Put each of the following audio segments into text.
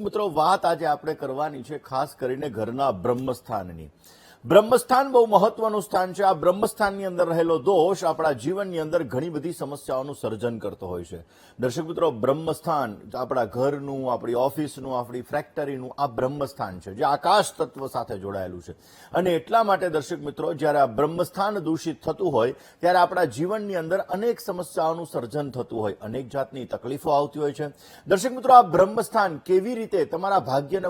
મિત્રો વાત આજે આપણે કરવાની છે ખાસ કરીને ઘરના બ્રહ્મસ્થાનની. બ્રહ્મસ્થાન બહુ મહત્વનું સ્થાન છે. આ બ્રહ્મસ્થાનની અંદર રહેલો દોષ આપણા જીવનની અંદર ઘણી બધી સમસ્યાઓનું સર્જન કરતો હોય છે. દર્શક મિત્રો, બ્રહ્મસ્થાન આપણા ઘરનું, આપણી ઓફિસનું, આપણી ફેક્ટરીનું આ બ્રહ્મસ્થાન છે જે આકાશ તત્વ સાથે જોડાયેલું છે. અને એટલા માટે દર્શક મિત્રો, જ્યારે આ બ્રહ્મસ્થાન દૂષિત થતું હોય ત્યારે આપણા જીવનની અંદર અનેક સમસ્યાઓનું સર્જન થતું હોય, અનેક જાતની તકલીફો આવતી હોય છે. દર્શક મિત્રો, આ બ્રહ્મસ્થાન કેવી રીતે તમારા ભાગ્યને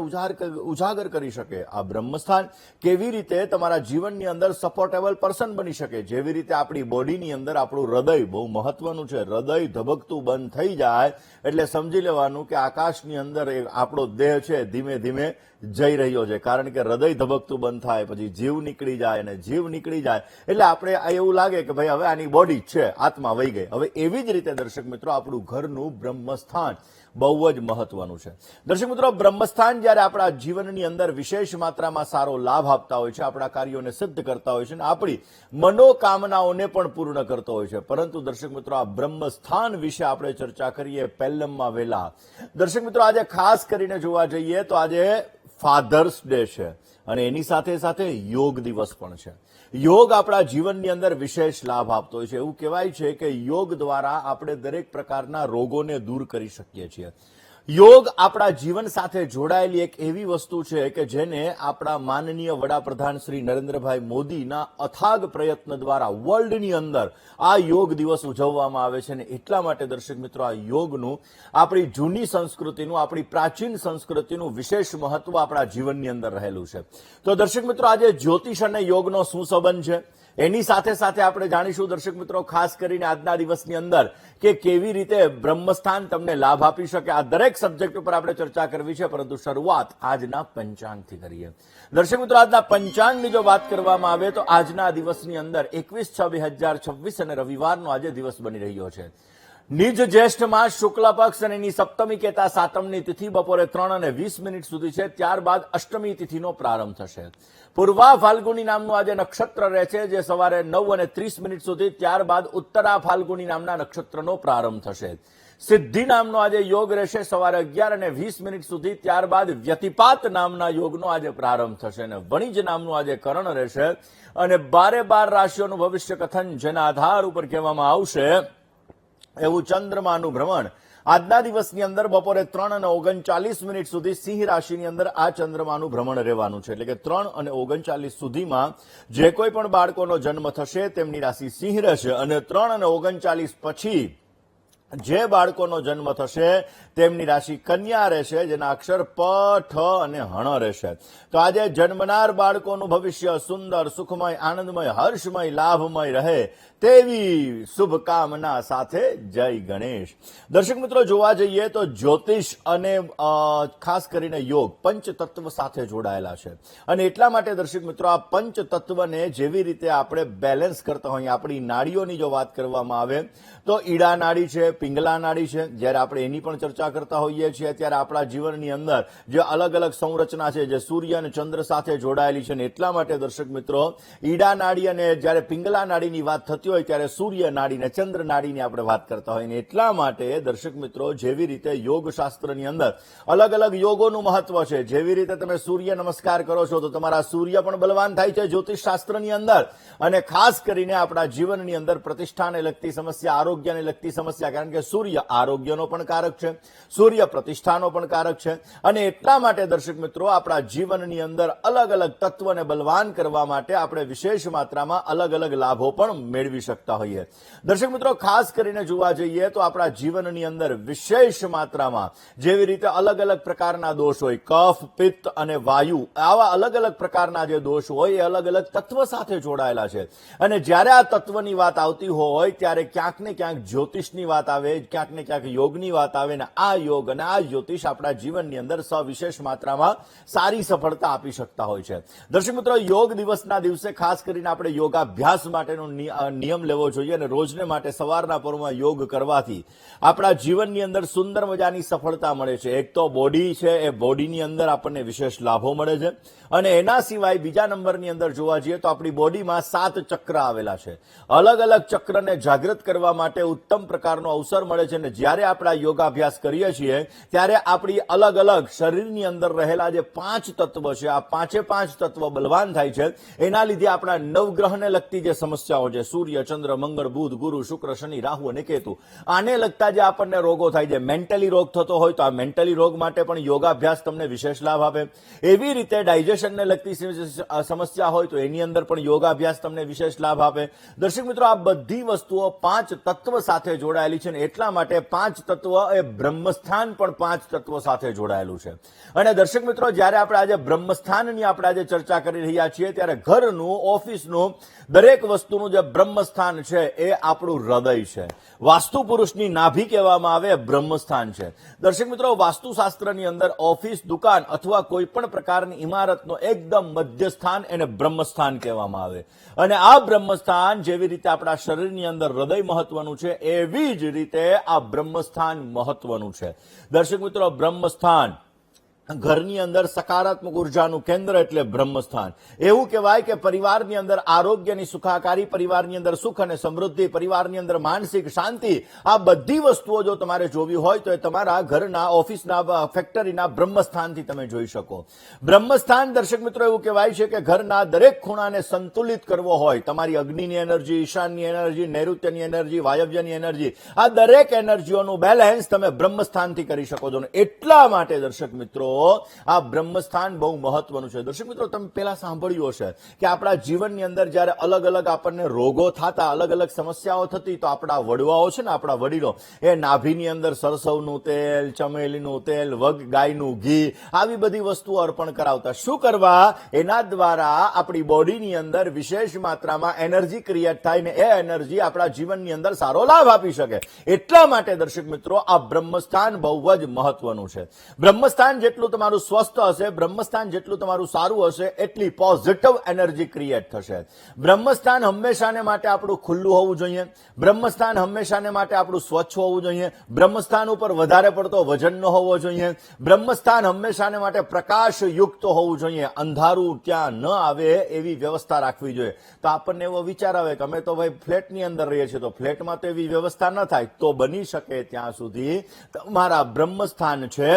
ઉજાગર કરી શકે, આ બ્રહ્મસ્થાન કેવી રીતે તમારા જીવનની અંદર સપોર્ટેબલ પર્સન બની શકે, જેવી રીતે આપણી બોડીની અંદર આપણું હૃદય બહુ મહત્વનું છે. હૃદય ધબકતું બંધ થઈ જાય એટલે સમજી લેવાનું કે આકાશની અંદર આપણો દેહ છે ધીમે ધીમે જઈ રહ્યો છે. કારણ કે હૃદય ધબકતું બંધ થાય પછી જીવ નીકળી જાય, અને જીવ નીકળી જાય એટલે આપણે એવું લાગે કે ભાઈ હવે આની બોડી છે, આત્મા વહી ગઈ. હવે એવી જ રીતે દર્શક મિત્રો, આપણું ઘરનું બ્રહ્મસ્થાન બહુ જ મહત્વનું છે. દર્શક મિત્રો, બ્રહ્મસ્થાન જ્યારે આપણા જીવનની અંદર વિશેષ માત્રામાં સારો લાભ આપતા હોય છે, આપણા કાર્યોને સિદ્ધ કરતા હોય છે અને આપણી મનોકામનાઓને પણ પૂર્ણ કરતો હોય છે. પરંતુ દર્શક મિત્રો, આ બ્રહ્મસ્થાન વિશે આપણે ચર્ચા કરીએ પહેલમમાં વહેલા. દર્શક મિત્રો, આજે ખાસ કરીને જોવા જઈએ તો આજે ફાધર્સ ડે છે અને એની સાથે સાથે યોગ દિવસ પણ છે. યોગ આપણા જીવનની અંદર વિશેષ લાભ આપતો હોય છે. એવું કહેવાય છે કે યોગ દ્વારા આપણે દરેક પ્રકારના રોગોને દૂર કરી શકીએ છીએ. યોગ આપણા જીવન સાથે જોડાયેલી એક એવી વસ્તુ છે કે જેને આપણા માનનીય વડાપ્રધાન શ્રી નરેન્દ્રભાઈ મોદીના અથાગ પ્રયત્ન દ્વારા વર્લ્ડની અંદર આ યોગ દિવસ ઉજવવામાં આવે છે. અને એટલા માટે દર્શક મિત્રો, આ યોગનું આપણી જૂની સંસ્કૃતિનું, આપણી પ્રાચીન સંસ્કૃતિનું વિશેષ મહત્વ આપણા જીવનની અંદર રહેલું છે. તો દર્શક મિત્રો, આજે જ્યોતિષ અને યોગનો શું સંબંધ છે એની સાથે સાથે આપણે જાણીશું દર્શક મિત્રો, ખાસ કરીને આજના દિવસની અંદર કે કેવી રીતે બ્રહ્મસ્થાન તમને લાભ આપી શકે. આ દરેક સબ્જેક્ટ ઉપર આપણે ચર્ચા કરવી છે, પરંતુ શરૂઆત આજના પંચાંગથી કરીએ. દર્શક મિત્રો, આજના પંચાંગની જો વાત કરવામાં આવે તો આજના દિવસની અંદર 21/6/2026 અને રવિવારનો આજે દિવસ બની રહ્યો છે. નિજ જ્યેષ્ઠ માસ શુક્લ પક્ષ અને એની સપ્તમી કહેતા સાતમની તિથિ બપોરે 3:20 સુધી છે. ત્યારબાદ અષ્ટમી તિથિનો પ્રારંભ થશે. પૂર્વા ફાલ્ગુની નામનું આજે નક્ષત્ર રહે છે જે સવારે 9:30 સુધી. ત્યારબાદ ઉત્તરા ફાલ્ગુની નામના નક્ષત્રનો પ્રારંભ થશે. સિદ્ધિ નામનો આજે યોગ રહેશે સવારે 11:20 સુધી. ત્યારબાદ વ્યતિપાત નામના યોગનો આજે પ્રારંભ થશે અને વણિજ નામનું આજે કરણ રહેશે. અને 12 રાશિઓનું ભવિષ્ય કથન જેના આધાર ઉપર કહેવામાં આવશે એવું ચંદ્રમાનું ભ્રમણ આજના દિવસની અંદર બપોરે 3:39 સુધી સિંહ રાશિની અંદર આ ચંદ્રમાનું ભ્રમણ રહેવાનું છે. એટલે કે 3:39 સુધીમાં જે કોઈ પણ બાળકોનો જન્મ થશે તેમની રાશિ સિંહ રહેશે અને 3:39 પછી જે બાળકોનો જન્મ થશે તેમની રાશિ કન્યા રહેશે, જેના અક્ષર પ, ઠ અને હણ રહેશે. તો આજે જન્મનાર બાળકોનું ભવિષ્ય સુંદર, સુખમય, આનંદમય, હર્ષમય, લાભમય રહે તેવી શુભકામના સાથે જય ગણેશ. દર્શક મિત્રો, જોવા જઈએ તો જ્યોતિષ અને ખાસ કરીને યોગ પંચતત્વ સાથે જોડાયેલા છે. અને એટલા માટે દર્શક મિત્રો, આ પંચતત્વને જેવી રીતે આપણે બેલેન્સ કરતા હોઈએ, આપણી નાડીઓની જો વાત કરવામાં આવે તો ઈડા નાડી છે, પિંગલા નાડી છે. જ્યારે આપણે એની પણ ચર્ચા કરતા હોઈએ છીએ ત્યારે આપણા જીવનની અંદર જે અલગ અલગ સંરચના છે જે સૂર્ય અને ચંદ્ર સાથે જોડાયેલી છે. એટલા માટે દર્શક મિત્રો, ઈડા નાડી અને જ્યારે પિંગલા નાડીની વાત થતી હોય ત્યારે સૂર્ય નાડી અને ચંદ્ર નાડીની આપણે વાત કરતા હોઈએ. એટલા માટે દર્શક મિત્રો, જેવી રીતે યોગ શાસ્ત્રની અંદર અલગ અલગ યોગોનું મહત્વ છે, જેવી રીતે તમે સૂર્ય નમસ્કાર કરો છો તો તમારા સૂર્ય પણ બલવાન થાય છે જ્યોતિષ શાસ્ત્રની અંદર. અને ખાસ કરીને આપણા જીવનની અંદર પ્રતિષ્ઠાને લગતી સમસ્યા, આરોગ્યને લગતી સમસ્યા, કારણ કે સૂર્ય આરોગ્યનો પણ કારક છે, સૂર્ય પ્રતિષ્ઠાનો પણ કારક છે. અને એટલા માટે દર્શક મિત્રો, આપણા જીવનની અંદર અલગ અલગ તત્વને બલવાન કરવા માટે આપણે વિશેષ માત્રામાં અલગ અલગ લાભો પણ મેળવી શકતા હોઈએ. દર્શક મિત્રો, ખાસ કરીને જોવા જઈએ તો આપણા જીવનની અંદર વિશેષ માત્રામાં જેવી રીતે અલગ અલગ પ્રકારના દોષ હોય, કફ, પિત્ત અને વાયુ, આવા અલગ અલગ પ્રકારના જે દોષ હોય એ અલગ અલગ તત્વ સાથે જોડાયેલા છે. અને જ્યારે આ તત્વની વાત આવતી હોય ત્યારે ક્યાંક ને ક્યાંક જ્યોતિષની વાત આવે, ક્યાંક ને ક્યાંક યોગની વાત આવે ને આ યોગ અને આ જ્યોતિષ આપણા જીવનની અંદર સવિશેષ માત્રામાં સારી સફળતા આપી શકતા હોય છે. દર્શક મિત્રો, યોગ દિવસના દિવસે ખાસ કરીને આપણે યોગાભ્યાસ માટેનો નિયમ લેવો જોઈએ અને રોજને માટે સવારના પરમાં યોગ કરવાથી આપણા જીવનની અંદર સુંદર મજાની સફળતા મળે છે. એક તો બોડી છે, એ બોડીની અંદર આપણને વિશેષ લાભો મળે છે. અને એના સિવાય બીજા નંબરની અંદર જોવા જઈએ તો આપણી બોડીમાં 7 ચક્ર આવેલા છે. અલગ અલગ ચક્રને જાગૃત કરવા માટે ઉત્તમ પ્રકારનો અવસર મળે છે. અને જ્યારે આપણે યોગાભ્યાસ કરીએ છીએ ત્યારે આપણી અલગ અલગ શરીરની અંદર રહેલા જે 5 તત્વ છે, આ 5 તત્વ બલવાન થાય છે. એના લીધે આપણા નવગ્રહને લગતી જે સમસ્યાઓ છે, સૂર્ય, ચંદ્ર, મંગળ, બુધ, ગુરુ, શુક્ર, શનિ, રાહુ અને કેતુ, આને લગતા જે આપણને રોગો થાય છે, મેન્ટલી રોગ થતો હોય તો આ મેન્ટલી રોગ માટે પણ યોગાભ્યાસ તમને વિશેષ લાભ આપે. એવી રીતે ડાયજેશનને લગતી સમસ્યા હોય તો એની અંદર પણ યોગાભ્યાસ તમને વિશેષ લાભ આપે. દર્શક મિત્રો, આ બધી વસ્તુઓ 5 તત્વ સાથે જોડાયેલી છે અને એટલા માટે 5 તત્વ એ બ્રહ્મસ્થાન પણ 5 તત્વો સાથે જોડાયેલું છે. અને દર્શક મિત્રો, જ્યારે આપણે આજે બ્રહ્મસ્થાનની આપણે આજે ચર્ચા કરી રહ્યા છીએ ત્યારે ઘરનું, ઓફિસનું, દરેક વસ્તુનું જે બ્રહ્મસ્થાન છે એ આપણું હૃદય છે. વાસ્તુ પુરુષની નાભી કહેવામાં આવે, બ્રહ્મસ્થાન છે. દર્શક મિત્રો, વાસ્તુશાસ્ત્રની અંદર ઓફિસ, દુકાન અથવા કોઈ પણ પ્રકારની ઇમારતનો એકદમ મધ્યસ્થાન એને બ્રહ્મસ્થાન કહેવામાં આવે. અને આ બ્રહ્મસ્થાન જેવી રીતે આપણા શરીરની અંદર હૃદય મહત્વનું છે એવી જ રીતે આ બ્રહ્મસ્થાન મહત્વનું છે. દર્શક મિત્રો, બ્રહ્મસ્થાન ઘરની અંદર સકારાત્મક ઉર્જાનું કેન્દ્ર એટલે બ્રહ્મસ્થાન. એવું કહેવાય કે પરિવારની અંદર આરોગ્યની સુખાકારી, પરિવારની અંદર સુખ અને સમૃદ્ધિ, પરિવારની અંદર માનસિક શાંતિ, આ બધી વસ્તુઓ જો તમારે જોવી હોય તો એ તમારા ઘરના, ઓફિસના, ફેક્ટરીના બ્રહ્મસ્થાનથી તમે જોઈ શકો. બ્રહ્મસ્થાન દર્શક મિત્રો એવું કહેવાય છે કે ઘરના દરેક ખૂણાને સંતુલિત કરવો હોય, તમારી અગ્નિની એનર્જી, ઈશાનની એનર્જી, નૈઋત્યની એનર્જી, વાયવ્યની એનર્જી, આ દરેક એનર્જીઓનું બેલેન્સ તમે બ્રહ્મસ્થાનથી કરી શકો છો. એટલા માટે દર્શક મિત્રો, આ બ્રહ્મસ્થાન બહુ મહત્વનું છે. દર્શક મિત્રો, તમે પહેલા સાંભળ્યું હશે કે આપણા જીવનની અંદર જ્યારે અલગ અલગ આપણને રોગો થતા, અલગ અલગ સમસ્યાઓ થતી તો આપણા વડવાઓ છે ને, આપણા વડીલો, એ નાભીની અંદર સરસવનું તેલ, ચમેલીનું તેલ, વગ ગાયનું ઘી, આવી બધી વસ્તુઓ અર્પણ કરાવતા. શું કરવા? એના દ્વારા આપણી બોડીની અંદર વિશેષ માત્રામાં એનર્જી ક્રિએટ થાય ને એ એનર્જી આપણા જીવનની અંદર સારો લાભ આપી શકે. એટલા માટે દર્શક મિત્રો, આ બ્રહ્મસ્થાન બહુ જ મહત્વનું છે. બ્રહ્મસ્થાન જેટલું તમારું સ્વસ્થ હશે, બ્રહ્મસ્થાન જેટલું તમારું સારું હશે, એટલી પોઝિટિવ એનર્જી ક્રિએટ થશે. બ્રહ્મસ્થાન હંમેશાને માટે આપણું ખુલ્લું હોવું જોઈએ. બ્રહ્મસ્થાન હંમેશાને માટે આપણું સ્વચ્છ હોવું જોઈએ. બ્રહ્મસ્થાન ઉપર વધારે પડતો વજન ન હોવો જોઈએ. બ્રહ્મસ્થાન હંમેશાને માટે પ્રકાશયુક્ત હોવું જોઈએ. અંધારું ત્યાં ન આવે એવી વ્યવસ્થા રાખવી જોઈએ. તો આપણને એવો વિચાર આવે કે અમે તો ભાઈ ફ્લેટની અંદર રહીએ છીએ, તો ફ્લેટમાં તો એવી વ્યવસ્થા ન થાય. તો બની શકે ત્યાં સુધી તમારા બ્રહ્મસ્થાન છે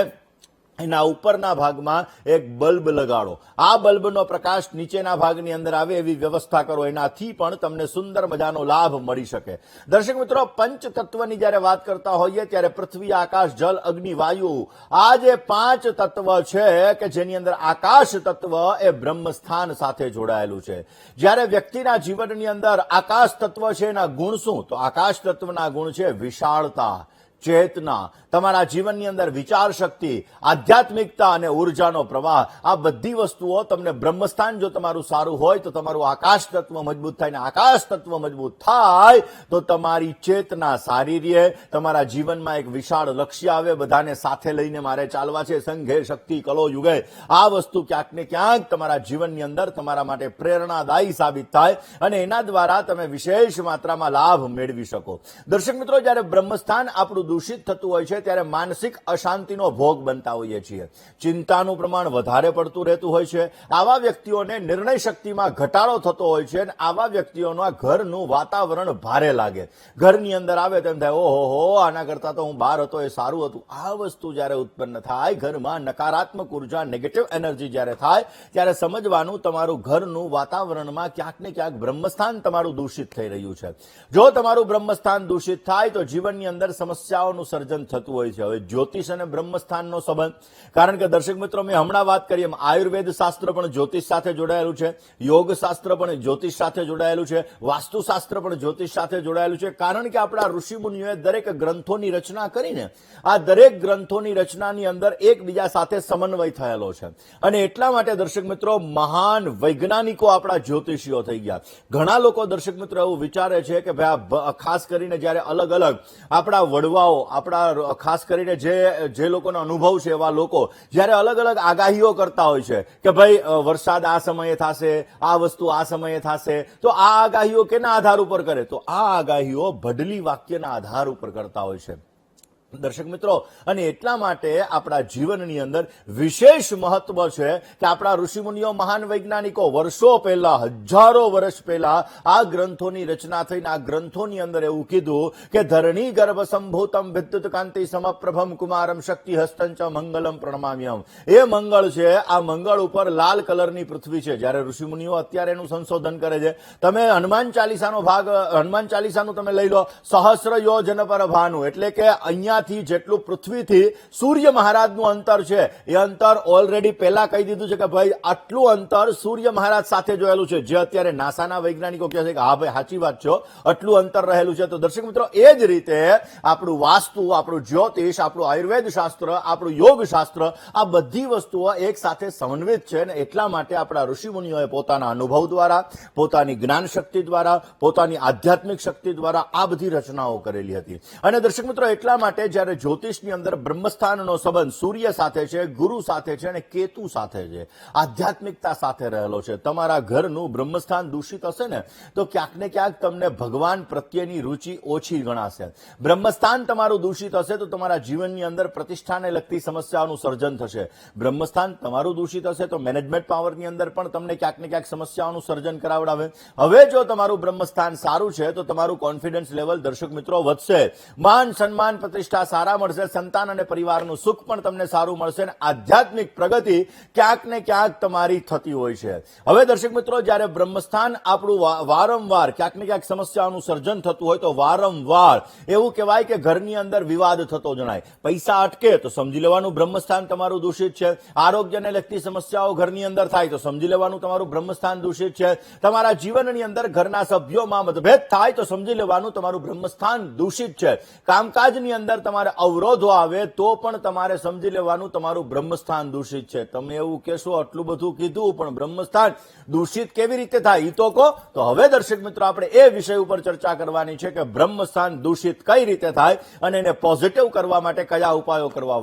એના ઉપરના ભાગમાં એક બલ્બ લગાડો. આ બલ્બનો પ્રકાશ નીચેના ભાગની અંદર આવે એવી વ્યવસ્થા કરો. એનાથી પણ તમને સુંદર મજાનો લાભ મળી શકે. દર્શક મિત્રો, પંચ તત્વની જ્યારે વાત કરતા હોઈએ ત્યારે પૃથ્વી, આકાશ, જલ, અગ્નિ, વાયુ, આ જે 5 તત્વ છે કે જેની અંદર આકાશ તત્વ એ બ્રહ્મસ્થાન સાથે જોડાયેલું છે. જ્યારે વ્યક્તિના જીવનની અંદર આકાશ તત્વ છે એના ગુણ શું? તો આકાશ તત્વના ગુણ છે વિશાળતા, ચેતના, તમારા જીવનની અંદર વિચાર શક્તિ, આધ્યાત્મિકતા અને ઉર્જાનો પ્રવાહ. આ બધી વસ્તુઓ તમને બ્રહ્મસ્થાન જો તમારું સારું હોય તો તમારું આકાશ તત્વ મજબૂત થાય, ને આકાશ તત્વ મજબૂત થાય તો તમારી ચેતના સારી રહે, તમારા જીવનમાં એક વિશાળ લક્ષ્ય આવે, બધાને સાથે લઈને મારે ચાલવા છે, સંઘે શક્તિ કલો યુગે. આ વસ્તુ ક્યાંક ને ક્યાંક તમારા જીવનની અંદર તમારા માટે પ્રેરણાદાયી સાબિત થાય અને એના દ્વારા તમે વિશેષ માત્રામાં લાભ મેળવી શકો. દર્શક મિત્રો, જ્યારે બ્રહ્મસ્થાન આપણું દૂષિત થતું હોય છે ત્યારે માનસિક અશાંતિનો ભોગ બનતા હોઈએ છીએ. ચિંતાનું પ્રમાણ વધારે પડતું રહેતું હોય છે. આવા વ્યક્તિઓને નિર્ણય શક્તિમાં ઘટાડો થતો હોય છે અને આવા વ્યક્તિઓના ઘરનું વાતાવરણ ભારે લાગે. ઘરની અંદર આવે તેમ થાય, ઓહો, આના કરતા તો હું બહાર હતો એ સારું હતું. આ વસ્તુ જ્યારે ઉત્પન્ન થાય, ઘરમાં નકારાત્મક ઉર્જા, નેગેટિવ એનર્જી જ્યારે થાય ત્યારે સમજવાનું તમારું ઘરનું વાતાવરણમાં ક્યાંક ને ક્યાંક બ્રહ્મસ્થાન તમારું દૂષિત થઈ રહ્યું છે. જો તમારું બ્રહ્મસ્થાન દૂષિત થાય તો જીવનની અંદર સમસ્યાઓનું સર્જન થતું હોય છે. હવે જ્યોતિષ અને બ્રહ્મસ્થાનનો સંબંધ, કારણ કે દર્શક મિત્રો, મેં હમણાં વાત કરી એમ આયુર્વેદ શાસ્ત્ર પણ જ્યોતિષ સાથે જોડાયેલું છે, યોગ શાસ્ત્ર પણ જ્યોતિષ સાથે જોડાયેલું છે, વાસ્તુશાસ્ત્ર પણ જ્યોતિષ સાથે જોડાયેલું છે. કારણ કે આપણા ઋષિમુનિઓએ દરેક ગ્રંથોની રચના કરીને આ દરેક ગ્રંથોની રચનાની અંદર એકબીજા સાથે સમન્વય થયેલો છે. અને એટલા માટે દર્શક મિત્રો, મહાન વૈજ્ઞાનિકો આપણા જ્યોતિષીઓ થઈ ગયા. ઘણા લોકો દર્શક મિત્રો એવું વિચારે છે કે ભાઈ, ખાસ કરીને જ્યારે અલગ અલગ આપણા વડવાઓ, આપણા ખાસ કરીને જે લોકોનો અનુભવ છે એવા લોકો જ્યારે અલગ અલગ આગાહીઓ કરતા હોય છે કે ભાઈ વરસાદ આ સમયે થશે, આ વસ્તુ આ સમયે થશે, તો આ આગાહીઓ કેના આધાર ઉપર કરે? તો આ આગાહીઓ ભડલી વાક્યના આધાર ઉપર કરતા હોય છે. દર્શક મિત્રો, અને એટલા માટે આપણા જીવનની અંદર વિશેષ મહત્વ છે કે આપણા ઋષિમુનિઓ, મહાન વૈજ્ઞાનિકો વર્ષો પહેલા, હજારો વર્ષ પહેલા આ ગ્રંથોની રચના થઈને આ ગ્રંથોની અંદર એવું કીધું કે ધરણી ગર્ભ સંભૂતમ વિદ્યુત કાંતિ સમપ્રભમ કુમારમ શક્તિ હસ્તંચ મંગલમ પ્રણમામ્યમ. એ મંગળ છે, આ મંગળ ઉપર લાલ કલરની પૃથ્વી છે. જ્યારે ઋષિમુનિઓ અત્યારે એનું સંશોધન કરે છે, તમે હનુમાન ચાલીસાનો ભાગ, હનુમાન ચાલીસાનું તમે લઈ લો, સહસ્ર યોજન પર ભાનું, એટલે કે અહીંયાથી જેટલું પૃથ્વીથી સૂર્ય મહારાજનું અંતર છે એ અંતર ઓલરેડી પહેલા કહી દીધું છે કે ભાઈ આટલું અંતર સૂર્ય મહારાજ સાથે જોયેલું છે. જે અત્યારે નાસાના વૈજ્ઞાનિકો કહે છે કે હા ભાઈ સાચી વાત છે, આટલું અંતર રહેલું છે. તો દર્શક મિત્રો, એ જ રીતે આપણું વાસ્તુ, આપણું જ્યોતિષ, આપણું આયુર્વેદ શાસ્ત્ર, આપણું યોગ શાસ્ત્ર, આ બધી વસ્તુઓ એક સાથે સમન્વિત છે. અને એટલા માટે આપણા ઋષિમુનિઓએ પોતાના અનુભવ દ્વારા, પોતાની જ્ઞાન શક્તિ દ્વારા, પોતાની આધ્યાત્મિક શક્તિ દ્વારા આ બધી રચનાઓ કરેલી હતી. અને દર્શક મિત્રો, એટલા માટે જ્યારે જ્યોતિષની અંદર બ્રહ્મસ્થાનનો સંબંધ સૂર્ય સાથે છે, ગુરુ સાથે છે અને કેતુ સાથે છે, આધ્યાત્મિકતા સાથે રહેલો છે. તમારા ઘરનું બ્રહ્મસ્થાન દૂષિત હશે ને તો ક્યાંક ને ક્યાંક તમને ભગવાન પ્રત્યેની રુચિ ઓછી ગણાશે. બ્રહ્મસ્થાન તમારું દૂષિત હશે તો તમારા જીવનની અંદર પ્રતિષ્ઠાને લગતી સમસ્યાઓનું સર્જન થશે. બ્રહ્મસ્થાન તમારું દૂષિત હશે તો મેનેજમેન્ટ પાવરની અંદર પણ તમને ક્યાંક ને ક્યાંક સમસ્યાઓનું સર્જન કરાવડાવે. હવે જો તમારું બ્રહ્મસ્થાન સારું છે તો તમારું કોન્ફિડન્સ લેવલ, દર્શક મિત્રો, વધશે. માન સન્માન પ્રતિષ્ઠા સારા મળશે, સંતાન અને પરિવારનું સુખ પણ તમને સારું મળશે અને આધ્યાત્મિક પ્રગતિ ક્યાંક ને ક્યાંક તમારી થતી હોય છે. હવે દર્શક મિત્રો, જ્યારે બ્રહ્મસ્થાન આપણું વારંવાર ક્યાંક ને ક્યાંક સમસ્યાઓનું સર્જન થતું હોય તો વારંવાર એવું કહેવાય કે ઘરની અંદર વિવાદ થતો જણાય. પૈસા અટકે તો સમજી લેવાનું બ્રહ્મસ્થાન તમારું દૂષિત છે. આરોગ્યને લગતી સમસ્યાઓ ઘરની અંદર થાય તો સમજી લેવાનું તમારું બ્રહ્મસ્થાન દૂષિત છે. તમારા જીવનની અંદર ઘરના સભ્યોમાં મતભેદ થાય તો સમજી લેવાનું તમારું બ્રહ્મસ્થાન દૂષિત છે. કામકાજની અંદર તમારે અવરોધો આવે તો પણ તમારે સમજી લેવાનું તમારું બ્રહ્મસ્થાન દૂષિત છે. તમે એવું કહેશો આટલું બધું કીધું પણ બ્રહ્મસ્થાન દૂષિત કેવી રીતે થાય, તો કહો. તો હવે દર્શક મિત્રો, આપણે એ વિષય ઉપર ચર્ચા કરવાની છે કે બ્રહ્મસ્થાન દૂષિત કઈ રીતે થાય અને એને પોઝિટિવ કરવા માટે કયા ઉપાયો કરવા.